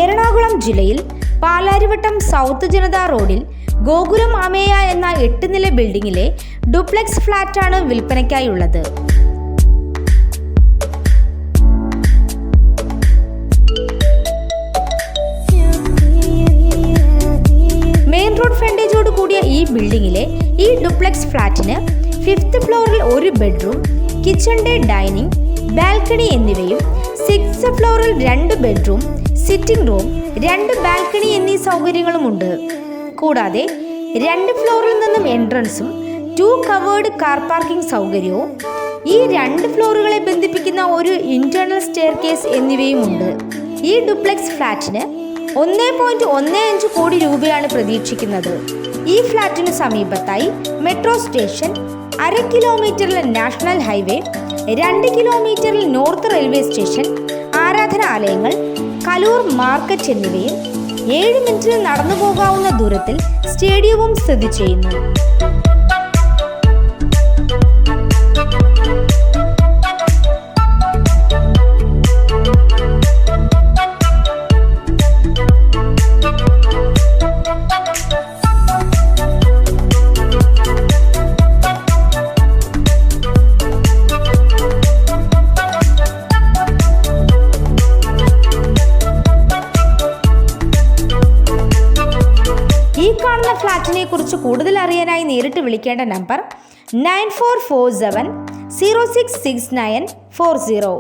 എറണാകുളം ജില്ലയിൽ പാലാരിവട്ടം സൗത്ത് ജനത റോഡിൽ ഗോകുലം അമേയ എന്ന 8 നില ബിൽഡിംഗിലെ ഡ്യൂപ്ലെക്സ് ഫ്ലാറ്റാണ് വിൽപ്പനയ്ക്കായുള്ളത്. മെയിൻ റോഡ് ഫ്രണ്ടേജോട് കൂടിയ ഈ ബിൽഡിംഗിലെ ഈ ഡ്യൂപ്ലെക്സ് ഫ്ലാറ്റിന് 5th ഫ്ലോറിൽ ഒരു bedroom, kitchen day dining, balcony എന്നിവയും 6th ഫ്ലോറിൽ 2 ബെഡ്റൂം, സിറ്റിംഗ് റൂം, 2 ബാൽക്കണി എന്നീ സൗകര്യങ്ങളുമുണ്ട്. കൂടാതെ 2 ഫ്ലോറിൽ നിന്നും എൻട്രൻസും 2 കവേർഡ് കാർ പാർക്കിംഗ് സൗകര്യവും ഈ 2 ഫ്ലോറുകളെ ബന്ധിപ്പിക്കുന്ന ഒരു ഇന്റേണൽ സ്റ്റെയർ കേസ് എന്നിവയുമുണ്ട്. ഈ ഡ്യൂപ്ലെക്സ് ഫ്ലാറ്റിന് 1.15 കോടി രൂപയാണ് പ്രതീക്ഷിക്കുന്നത്. ഈ ഫ്ലാറ്റിനു സമീപത്തായി മെട്രോ സ്റ്റേഷൻ, 1/2 കിലോമീറ്ററിൽ നാഷണൽ ഹൈവേ, 2 കിലോമീറ്ററിൽ നോർത്ത് റെയിൽവേ സ്റ്റേഷൻ, ആരാധനാലയങ്ങൾ, കലൂർ മാർക്കറ്റ് എന്നിവയും 7 മിനിറ്റിൽ നടന്നു പോകാവുന്ന ദൂരത്തിൽ സ്റ്റേഡിയവും സ്ഥിതി ചെയ്യുന്നു. ഈ കാണുന്ന ഫ്ലാറ്റിനെ കുറിച്ച് കൂടുതൽ അറിയാനായി നേരിട്ട് വിളിക്കേണ്ട നമ്പർ 9447 066940.